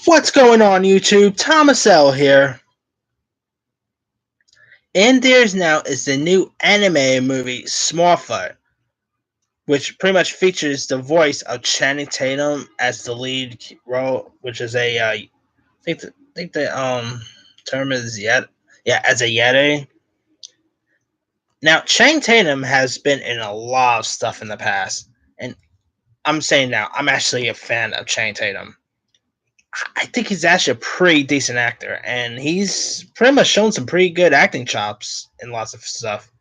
What's going on, YouTube? Thomas L here. In theaters now is the new animated movie Smallfoot, which pretty much features the voice of Channing Tatum as the lead role, which is I think the term is as a Yeti. Now, Channing Tatum has been in a lot of stuff in the past, and I'm saying now I'm actually a fan of Channing Tatum. I think he's actually a pretty decent actor, and he's pretty much shown some pretty good acting chops in lots of stuff.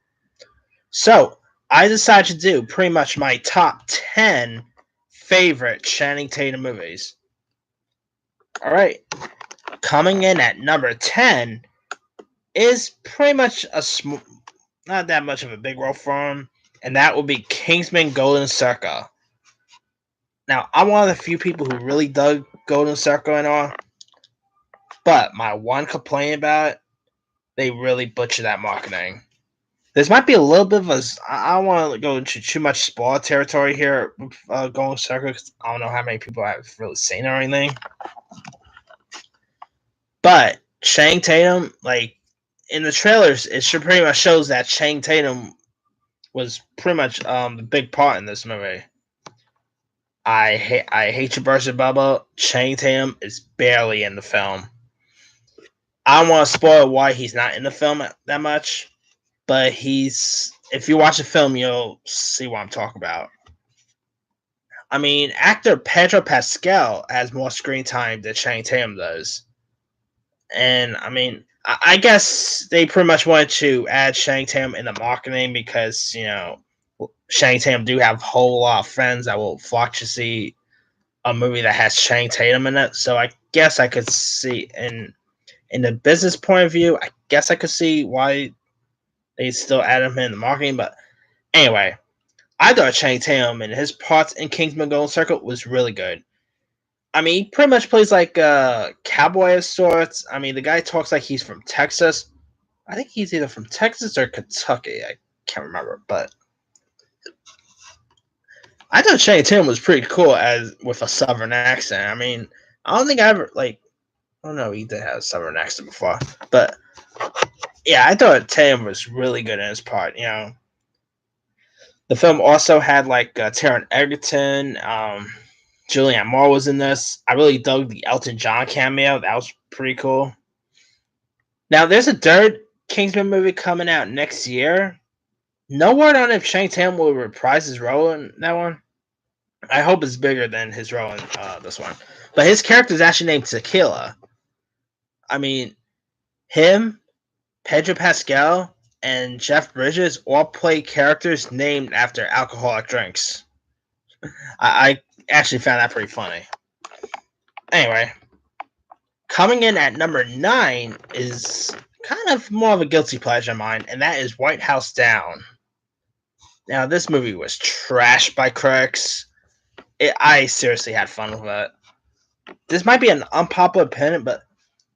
So I decided to do pretty much my top 10 favorite Channing Tatum movies. All right, coming in at number 10 is pretty much not that much of a big role for him, and that would be Kingsman Golden Circle. Now, I'm one of the few people who really dug Golden Circle and all, but my one complaint about it, they really butchered that marketing. This might be a little bit of a. I don't want to go into too much spoiler territory here, Golden Circle, because I don't know how many people have really seen it or anything. But Channing Tatum, like in the trailers, it pretty much shows that Channing Tatum was pretty much the big part in this movie. I hate you, Burst Bubba. Channing Tatum is barely in the film. I don't want to spoil why he's not in the film that much, but if you watch the film, you'll see what I'm talking about. I mean, actor Pedro Pascal has more screen time than Channing Tatum does. And, I mean, I guess they pretty much wanted to add Channing Tatum in the marketing because, Channing Tatum do have a whole lot of friends that will flock to see a movie that has Channing Tatum in it. So I guess I could see, in the business point of view, I guess I could see why they still add him in the marketing. But anyway, I thought Channing Tatum and his parts in Kingsman Golden Circle was really good. I mean, he pretty much plays like a cowboy of sorts. I mean, the guy talks like he's from Texas. I think he's either from Texas or Kentucky. I can't remember, but I thought Channing Tatum was pretty cool with a Southern accent. I mean, I don't think I ever I don't know, he did have a Southern accent before, but yeah, I thought Tatum was really good in his part. The film also had like Taron Egerton, Julianne Moore was in this. I really dug the Elton John cameo. That was pretty cool. Now, there's a third Kingsman movie coming out next year. No word on if Channing Tatum will reprise his role in that one. I hope it's bigger than his role in this one. But his character is actually named Tequila. I mean, him, Pedro Pascal, and Jeff Bridges all play characters named after alcoholic drinks. I actually found that pretty funny. Anyway, coming in at number 9 is kind of more of a guilty pleasure of mine, and that is White House Down. Now, this movie was trashed by critics. I seriously had fun with it. This might be an unpopular opinion, but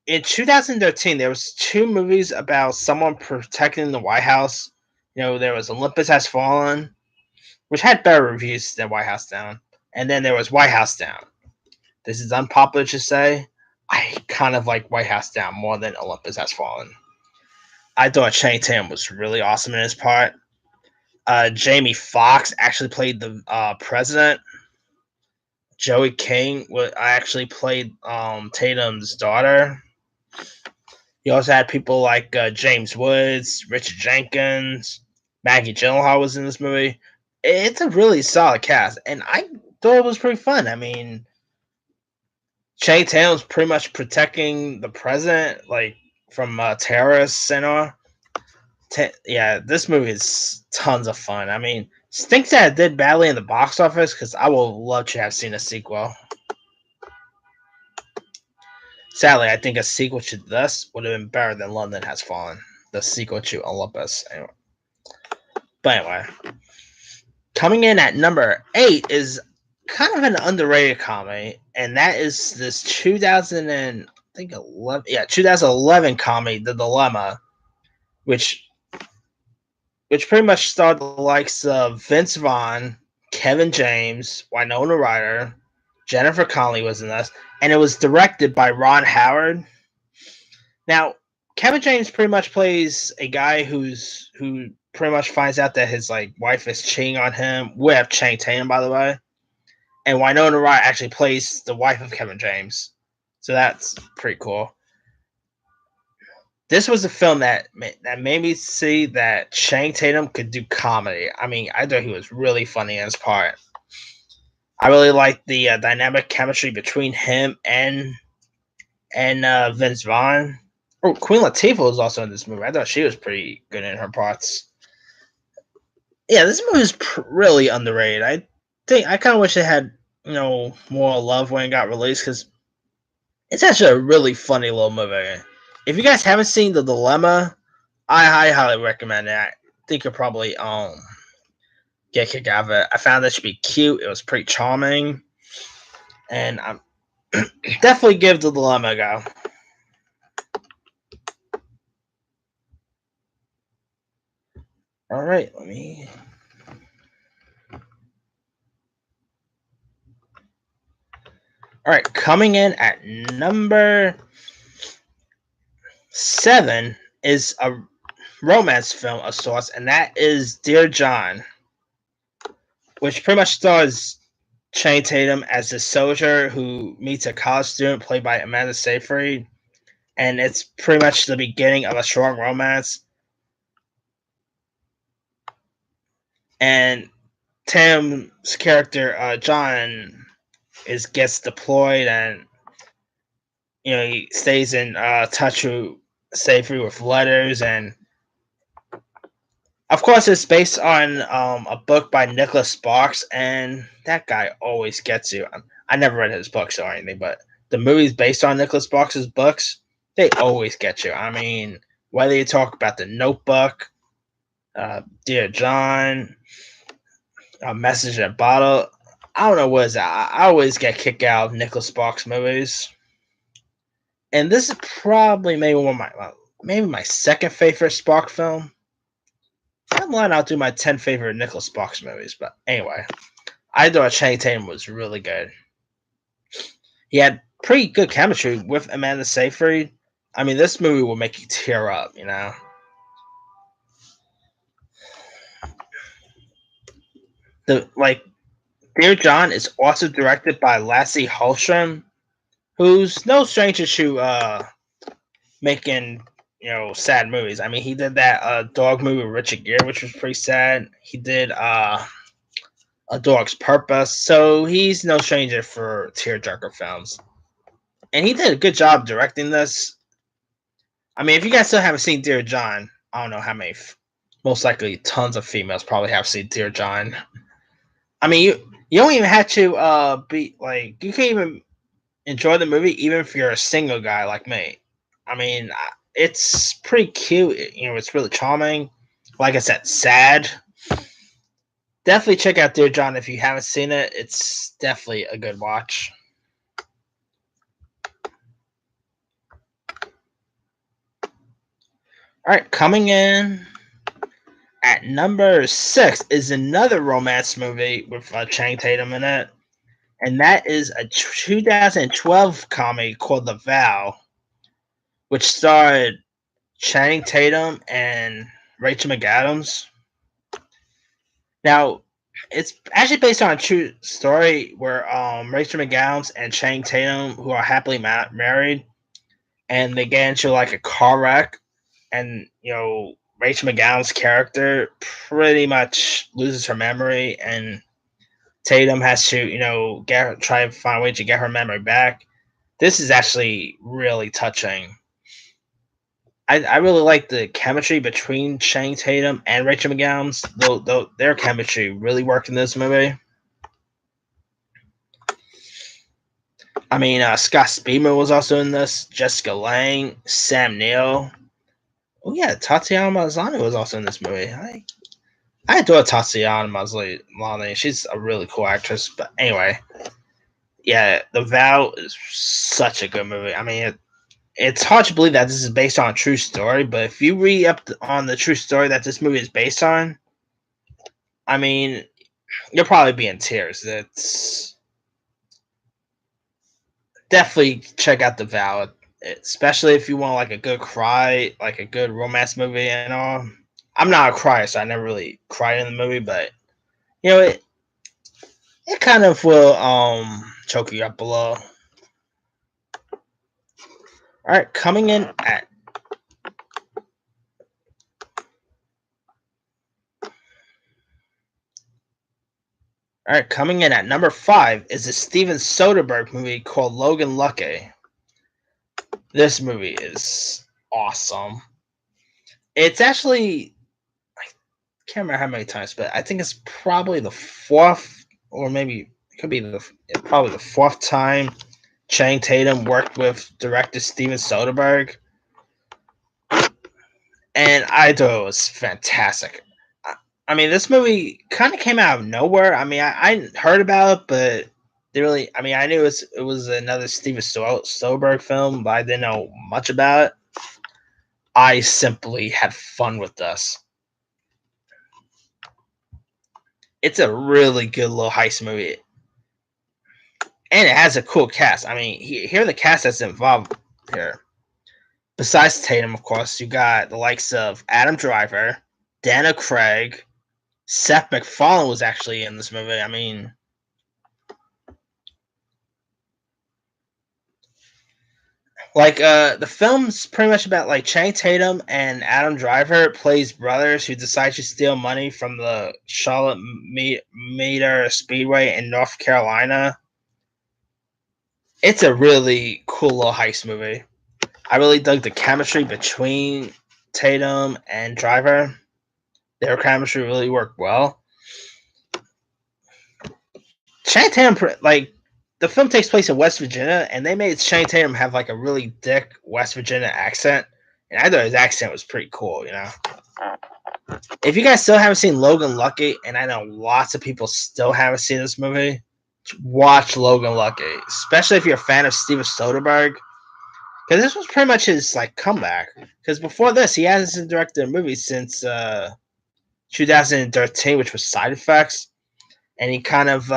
in 2013, there was 2 movies about someone protecting the White House. There was Olympus Has Fallen, which had better reviews than White House Down. And then there was White House Down. This is unpopular to say. I kind of like White House Down more than Olympus Has Fallen. I thought Channing Tatum was really awesome in his part. Jamie Foxx actually played the president. Joey King actually played Tatum's daughter. You also had people like James Woods, Richard Jenkins, Maggie Gyllenhaal was in this movie. It's a really solid cast, and I thought it was pretty fun. I mean, Channing Tatum's pretty much protecting the president, like from terrorists and all. Yeah, this movie is tons of fun. I mean, stinks that it did badly in the box office because I would love to have seen a sequel. Sadly, I think a sequel to this would have been better than London Has Fallen, the sequel to Olympus. Anyway. But anyway, coming in at number 8 is kind of an underrated comedy, and that is this 2011 comedy, The Dilemma, which pretty much starred the likes of Vince Vaughn, Kevin James, Winona Ryder, Jennifer Connelly was in this, and it was directed by Ron Howard. Now, Kevin James pretty much plays a guy who pretty much finds out that his wife is cheating on him with Shank Tale, by the way, and Winona Ryder actually plays the wife of Kevin James, so that's pretty cool. This was a film that made me see that Shank Tatum could do comedy. I mean, I thought he was really funny in his part. I really liked the dynamic chemistry between him and Vince Vaughn. Oh, Queen Latifah was also in this movie. I thought she was pretty good in her parts. Yeah, this movie is really underrated. I kind of wish it had more love when it got released, because it's actually a really funny little movie. If you guys haven't seen The Dilemma, I highly recommend it. I think you'll probably get a kick out of it. I found it to be cute. It was pretty charming, and I'm definitely give The Dilemma a go. All right, let me. All right, coming in at number 7 is a romance film of sorts, and that is Dear John, which pretty much stars Channing Tatum as a soldier who meets a college student played by Amanda Seyfried, and it's pretty much the beginning of a strong romance. And Tatum's character, John, gets deployed, and he stays in touch with Seyfried with letters, and of course it's based on a book by Nicholas Sparks, and that guy always gets you. I never read his books or anything, but the movies based on Nicholas Sparks' books, they always get you. I mean, whether you talk about The Notebook, Dear John, A Message in a Bottle, I don't know what is that. I always get kicked out of Nicholas Sparks movies. And this is probably maybe my second favorite Spark film. Down the line, I'll do my 10 favorite Nicholas Sparks movies. But anyway, I thought Channing Tatum was really good. He had pretty good chemistry with Amanda Seyfried. I mean, this movie will make you tear up, Dear John is also directed by Lasse Hallström, who's no stranger to making sad movies. I mean, he did that dog movie with Richard Gere, which was pretty sad. He did A Dog's Purpose, so he's no stranger for tearjerker films. And he did a good job directing this. I mean, if you guys still haven't seen Dear John, I don't know how many. Most likely, tons of females probably have seen Dear John. I mean, you don't even have to be like, you can even enjoy the movie even if you're a single guy like me. I mean, it's pretty cute. It's really charming. Like I said, sad. Definitely check out Dear John if you haven't seen it. It's definitely a good watch. All right, coming in at number 6 is another romance movie with Channing Tatum in it, and that is a 2012 comedy called The Vow, which starred Channing Tatum and Rachel McAdams. Now, it's actually based on a true story where Rachel McAdams and Channing Tatum, who are happily married, and they get into a car wreck, and Rachel McGowan's character pretty much loses her memory, and Tatum has to try to find a way to get her memory back. This is actually really touching. I really like the chemistry between Channing Tatum and Rachel McGowan's. Though their chemistry really worked in this movie. I mean, Scott Speedman was also in this. Jessica Lange, Sam Neill. Oh yeah, Tatiana Maslany was also in this movie. I adore Tatiana Maslany. She's a really cool actress. But anyway, yeah, The Vow is such a good movie. I mean, it's hard to believe that this is based on a true story, but if you read up on the true story that this movie is based on, I mean, you'll probably be in tears. definitely check out The Vow, especially if you want like a good cry, like a good romance movie and all. I'm not a crier, so I never really cried in the movie, but it kind of will choke you up below. All right, coming in at number 5 is a Steven Soderbergh movie called Logan Lucky. This movie is awesome. It's actually, I can't remember how many times, but I think it's probably the fourth, or maybe it could be probably the fourth time Shank Tatum worked with director Steven Soderbergh, and I thought it was fantastic. I mean, this movie kind of came out of nowhere. I mean, I heard about it, but they really, I mean, I knew it was another Steven Soderbergh film, but I didn't know much about it. I simply had fun with this. It's a really good little heist movie, and it has a cool cast. I mean, here are the cast that's involved here. Besides Tatum, of course, you got the likes of Adam Driver, Daniel Craig, Seth MacFarlane was actually in this movie. I mean, like the film's pretty much about like Channing Tatum and Adam Driver plays brothers who decide to steal money from the Charlotte Meter Speedway in North Carolina. It's a really cool little heist movie. I really dug the chemistry between Tatum and Driver. Their chemistry really worked well. Channing Tatum, like, the film takes place in West Virginia, and they made Channing Tatum have like a really thick West Virginia accent, and I thought his accent was pretty cool. If you guys still haven't seen Logan Lucky, and I know lots of people still haven't seen this movie, watch Logan Lucky, especially if you're a fan of Steven Soderbergh, because this was pretty much his like comeback. Because before this, he hasn't directed a movie since 2013, which was Side Effects, and he kind of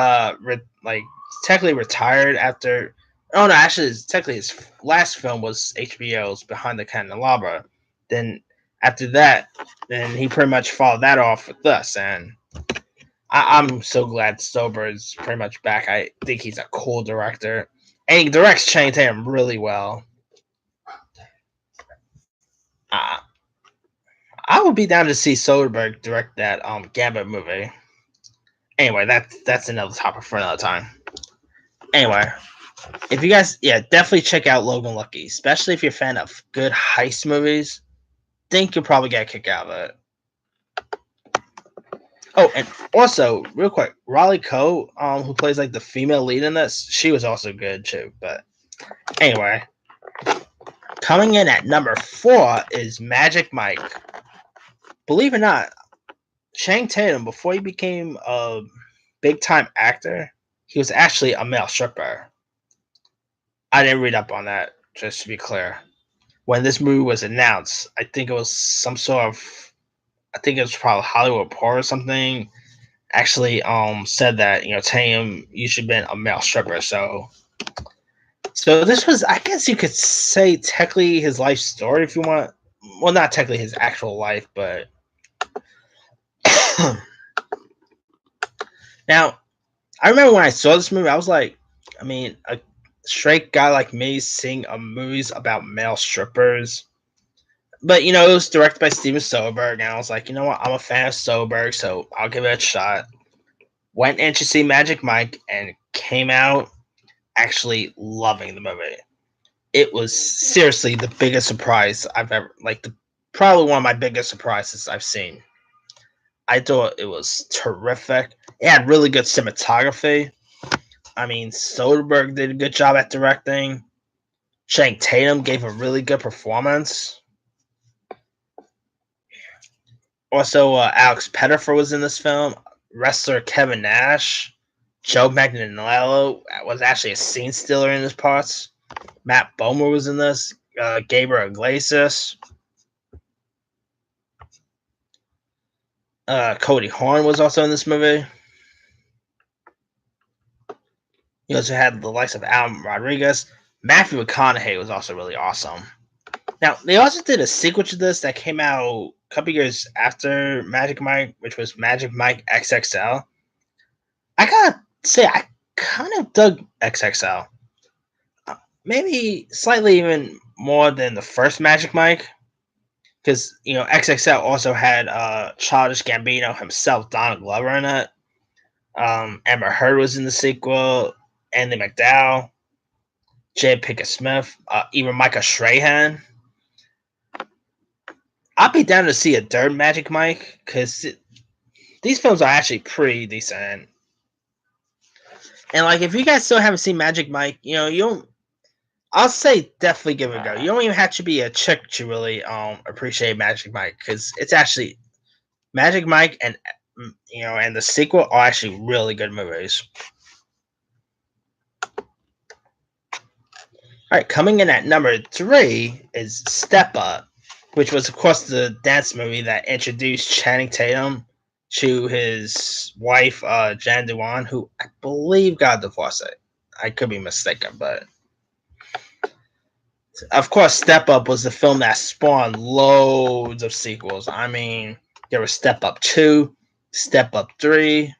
technically retired after. Oh no, actually, technically his last film was HBO's Behind the Candelabra. Then after that, then he pretty much followed that off with this, and I'm so glad Soderbergh's pretty much back. I think he's a cool director, and he directs Channing Tatum really well. Uh, I would be down to see Soderbergh direct that Gambit movie. Anyway, that's another topic for another time. Anyway, if you guys, yeah, definitely check out Logan Lucky, especially if you're a fan of good heist movies. Think you'll probably get a kick out of it. Oh, and also, real quick, Riley Coe, who plays like the female lead in this, she was also good too. But anyway, coming in at number 4 is Magic Mike. Believe it or not, Shank Tatum, before he became a big time actor, he was actually a male stripper. I didn't read up on that, just to be clear. When this movie was announced, I think it was some sort of, I think it was probably Hollywood Report or something, actually said that, Tatum usually been a male stripper. So this was, I guess you could say, technically his life story, if you want. Well, not technically his actual life, but now, I remember when I saw this movie, I was like, I mean, a straight guy like me seeing movies about male strippers. But, it was directed by Steven Soderbergh, and I was like, you know what, I'm a fan of Soderbergh, so I'll give it a shot. Went in to see Magic Mike, and came out actually loving the movie. It was seriously the biggest surprise I've ever, probably one of my biggest surprises I've seen. I thought it was terrific. It had really good cinematography. I mean, Soderbergh did a good job at directing. Shank Tatum gave a really good performance. Also, Alex Pettyfer was in this film. Wrestler Kevin Nash. Joe Manganiello was actually a scene stealer in his parts. Matt Bomer was in this. Gabriel Iglesias. Cody Horn was also in this movie. You also had the likes of Alan Rodriguez. Matthew McConaughey was also really awesome. Now, they also did a sequel to this that came out a couple years after Magic Mike, which was Magic Mike XXL. I gotta say, I kind of dug XXL. Maybe slightly even more than the first Magic Mike. Because, XXL also had Childish Gambino himself, Donald Glover, in it. Amber Heard was in the sequel. Andy McDowell. Jay Pinkett Smith. Even Micah Strahan. I'd be down to see a third Magic Mike, because these films are actually pretty decent. And, like, if you guys still haven't seen Magic Mike, you don't... I'll say definitely give it a go. You don't even have to be a chick to really appreciate Magic Mike, because it's actually... Magic Mike and the sequel are actually really good movies. All right, coming in at number 3 is Step Up, which was, of course, the dance movie that introduced Channing Tatum to his wife, Jan Dewan, who I believe got divorced. I could be mistaken, but of course, Step Up was the film that spawned loads of sequels. I mean, there was Step Up 2, Step Up 3, I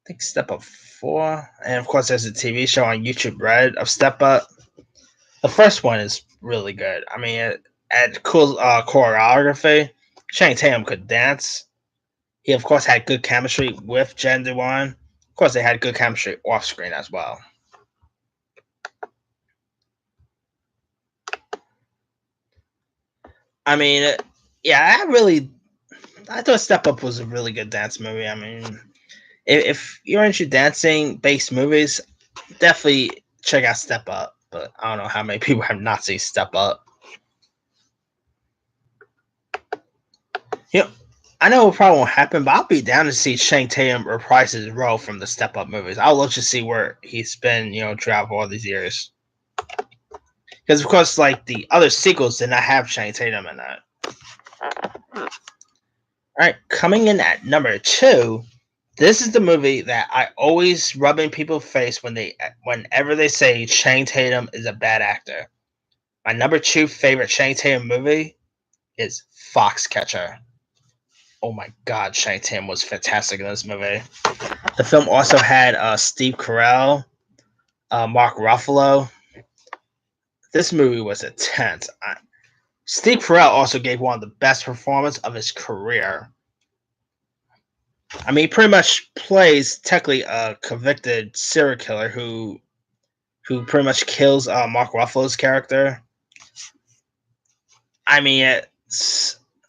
think Step Up 4, and of course, there's a TV show on YouTube Red of Step Up. The first one is really good. I mean, it had cool choreography. Shank Tale could dance. He, of course, had good chemistry with Jen Dewan. Of course, they had good chemistry off screen as well. I mean, yeah, I thought Step Up was a really good dance movie. I mean, if you're into dancing-based movies, definitely check out Step Up. But I don't know how many people have not seen Step Up. I know it probably won't happen, but I'll be down to see Shank Tatum reprise his role from the Step Up movies. I'll look to see where he's been, throughout all these years. Because, of course, like, the other sequels did not have Shank Tatum in that. Alright, coming in at number 2, this is the movie that I always rub in people's face whenever they say Shank Tatum is a bad actor. My number 2 favorite Shank Tatum movie is Foxcatcher. Oh my God, Shank Tatum was fantastic in this movie. The film also had Steve Carell, Mark Ruffalo. This movie was intense. Steve Carell also gave one of the best performances of his career. I mean, he pretty much plays technically a convicted serial killer who pretty much kills Mark Ruffalo's character. I mean, I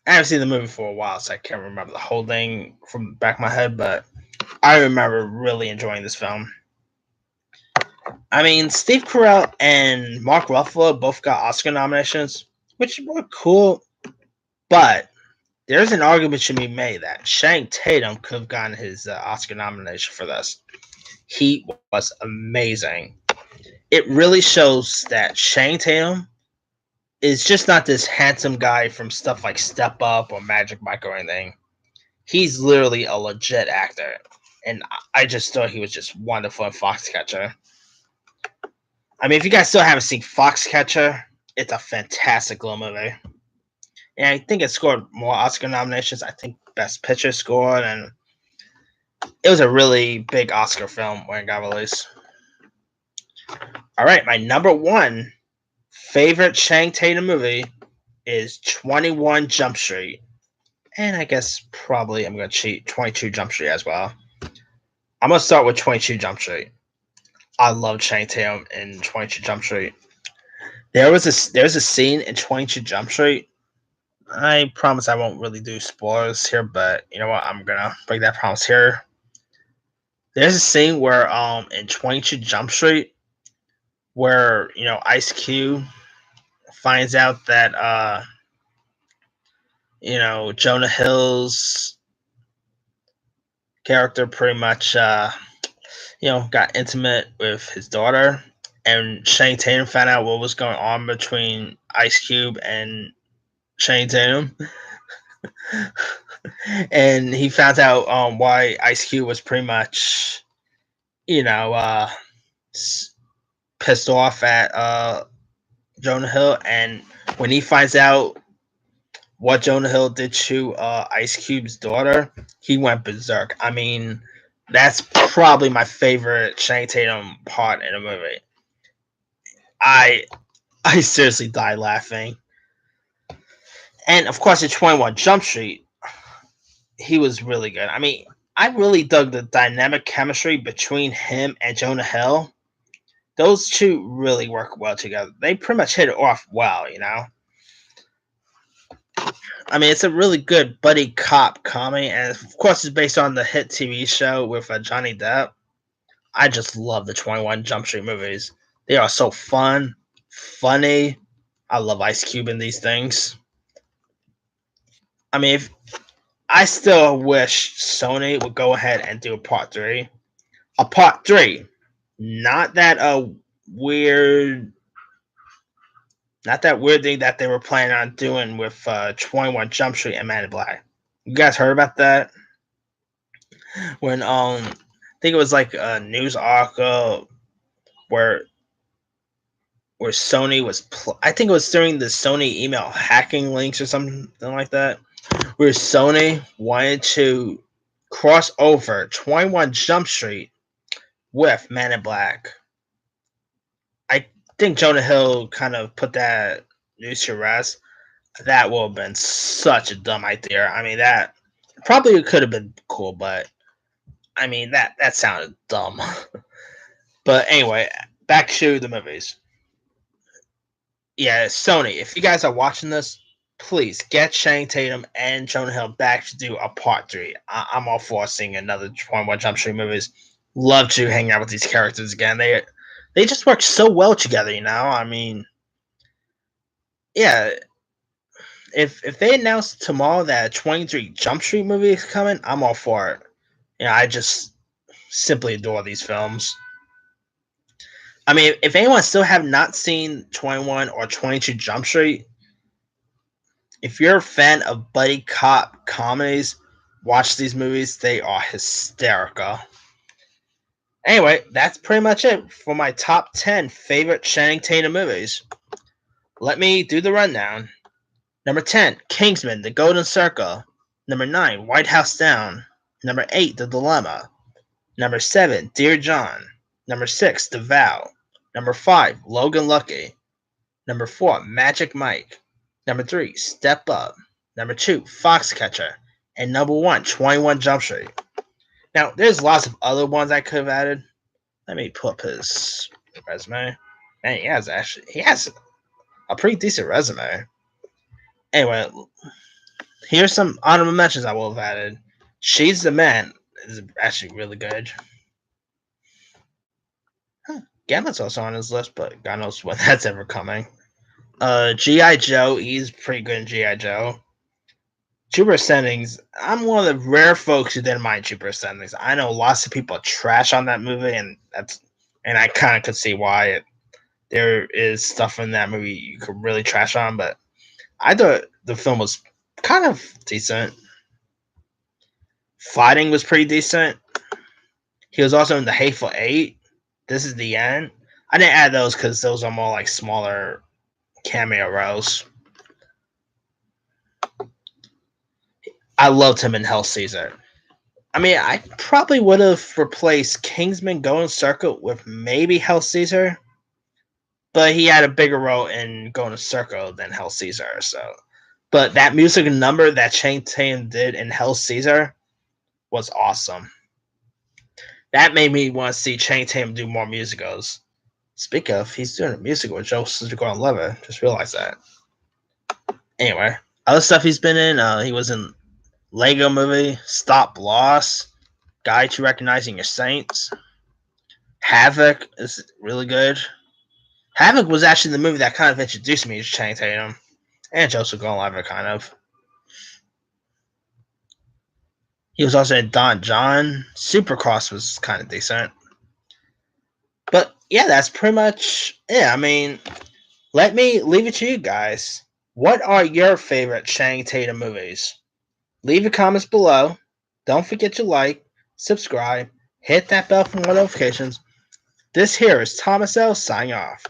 haven't seen the movie for a while, so I can't remember the whole thing from the back of my head, but I remember really enjoying this film. I mean, Steve Carell and Mark Ruffalo both got Oscar nominations, which were cool, but there's an argument to be made that Shank Tatum could have gotten his Oscar nomination for this. He was amazing. It really shows that Shank Tatum is just not this handsome guy from stuff like Step Up or Magic Mike or anything. He's literally a legit actor, and I just thought he was just wonderful in Foxcatcher. I mean, if you guys still haven't seen Foxcatcher, it's a fantastic little movie. And I think it scored more Oscar nominations. I think Best Picture scored, and it was a really big Oscar film when it got released. All right, my number 1 favorite Shank Tatum movie is 21 Jump Street. And I guess probably I'm going to cheat 22 Jump Street as well. I'm going to start with 22 Jump Street. I love Shank Tatum in 22 Jump Street. There's a scene in 22 Jump Street. I promise I won't really do spoilers here, but you know what? I'm going to break that promise here. There's a scene where in 22 Jump Street where, Ice Cube finds out that Jonah Hill's character pretty much got intimate with his daughter, and Shank Tatum found out what was going on between Ice Cube and Shank Tatum. And he found out why Ice Cube was pretty much, pissed pissed off at Jonah Hill, and when he finds out what Jonah Hill did to Ice Cube's daughter, he went berserk. I mean, that's probably my favorite Channing Tatum part in a movie. I I seriously died laughing. And of course, in 21 Jump Street, he was really good. I mean, I really dug the dynamic chemistry between him and Jonah Hill. Those two really work well together. They pretty much hit it off well, you know? I mean, it's a really good buddy cop comedy, and of course, it's based on the hit TV show with Johnny Depp. I just love the 21 Jump Street movies. They are so fun, funny. I love Ice Cube in these things. I mean, I still wish Sony would go ahead and do a part three. A part three. Not that weird not that weird thing that they were planning on doing with 21 Jump Street and Man in Black. You guys heard about that? When I think it was like a news article where Sony was I think it was during the Sony email hacking links or something like that, where Sony wanted to cross over 21 Jump Street with Man in Black. I think Jonah Hill kind of put that news to rest. That would have been such a dumb idea. I mean, that probably could have been cool, but I mean, that sounded dumb. But anyway, back to the movies. Yeah, Sony, if you guys are watching this, please get Channing Tatum and Jonah Hill back to do a part three. I'm all for seeing another 21 Jump Street movies. Love to hang out with these characters again. They just work so well together, you know? I mean, yeah. If they announce tomorrow that a 23 Jump Street movie is coming, I'm all for it. You know, I just simply adore these films. I mean, if anyone still have not seen 21 or 22 Jump Street, if you're a fan of buddy cop comedies, watch these movies. They are hysterical. Anyway, that's pretty much it for my top 10 favorite Channing Tatum movies. Let me do the rundown. Number 10, Kingsman, The Golden Circle. Number 9, White House Down. Number 8, The Dilemma. Number 7, Dear John. Number 6, The Vow. Number 5, Logan Lucky. Number 4, Magic Mike. Number 3, Step Up. Number 2, Foxcatcher. And number 1, 21 Jump Street. Now, there's lots of other ones I could have added. Let me pull up his resume. Man, he has a pretty decent resume. Anyway, here's some honorable mentions I will have added. She's the Man is actually really good. Gambit's also on his list, but God knows when that's ever coming. G.I. Joe, he's pretty good in G.I. Joe. Jupiter Ascendings, I'm one of the rare folks who didn't mind Jupiter Ascendings. I know lots of people trash on that movie, and I kind of could see why. There is stuff in that movie you could really trash on, but I thought the film was kind of decent. Fighting was pretty decent. He was also in The Hateful Eight. This Is the End. I didn't add those because those are more like smaller cameo roles. I loved him in Hell Caesar. I mean, I probably would have replaced Kingsman Golden Circle with maybe Hell Caesar, but he had a bigger role in Golden Circle than Hell Caesar. But that music number that Channing Tatum did in Hell Caesar was awesome. That made me want to see Channing Tatum do more musicals. Speak of, he's doing a musical with Joseph Gordon-Levitt. Just realized that. Anyway, other stuff he's been in, he was in Lego Movie, Stop Loss, Guide to Recognizing Your Saints. Havoc is really good. Havoc was actually the movie that kind of introduced me to Channing Tatum and Joseph Gordon-Levitt, kind of. He was also in Don John. Supercross was kind of decent. But yeah, that's pretty much it. I mean, let me leave it to you guys. What are your favorite Channing Tatum movies? Leave your comments below. Don't forget to like, subscribe, hit that bell for more notifications. This here is Thomas L. signing off.